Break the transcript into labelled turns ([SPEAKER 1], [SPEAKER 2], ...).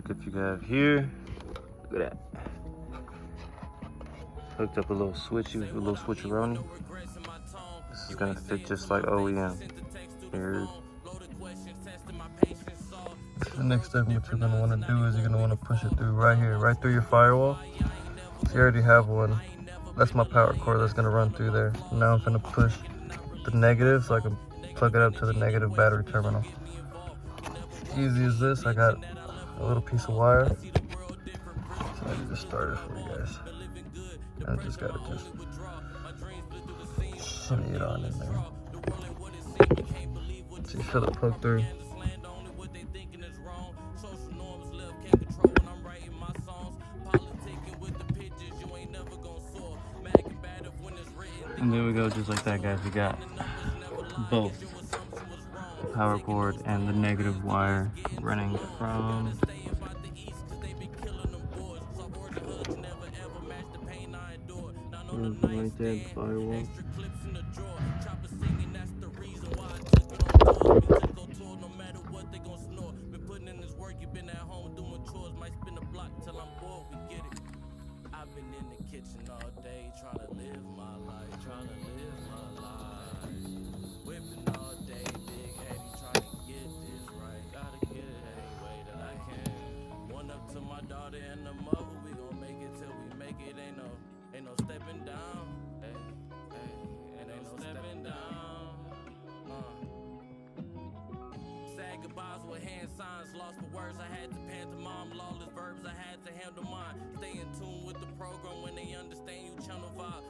[SPEAKER 1] look at you have here. Look at that. Hooked up a little switchy with a little switcheroni. This is gonna fit just like OEM. Here. The next step, what you're gonna want to do is you're gonna want to push it through right here, right through your firewall. So you already have one. That's my power cord that's gonna run through there. Now I'm gonna push the negative so I can plug it up to the negative battery terminal. Easy as this. I got a little piece of wire. So I just started for you guys. And I just gotta shimmy it on in there. So you feel it plug through. And there we go, just like that, guys. We got both the power cord and the negative wire running from right there, the firewall. I've been in the kitchen all day trying to live my life, whipping all day, big heady, trying to get this right, gotta get it any way that I can. One up to my daughter and the mother, we gon' make it till we make it, ain't no stepping down, ain't no stepping down. Sad goodbyes with hand signs, lost for words, I had to pantomime, lawless verbs, I had to handle mine. Stay in tune with the program when they understand you channel vibe.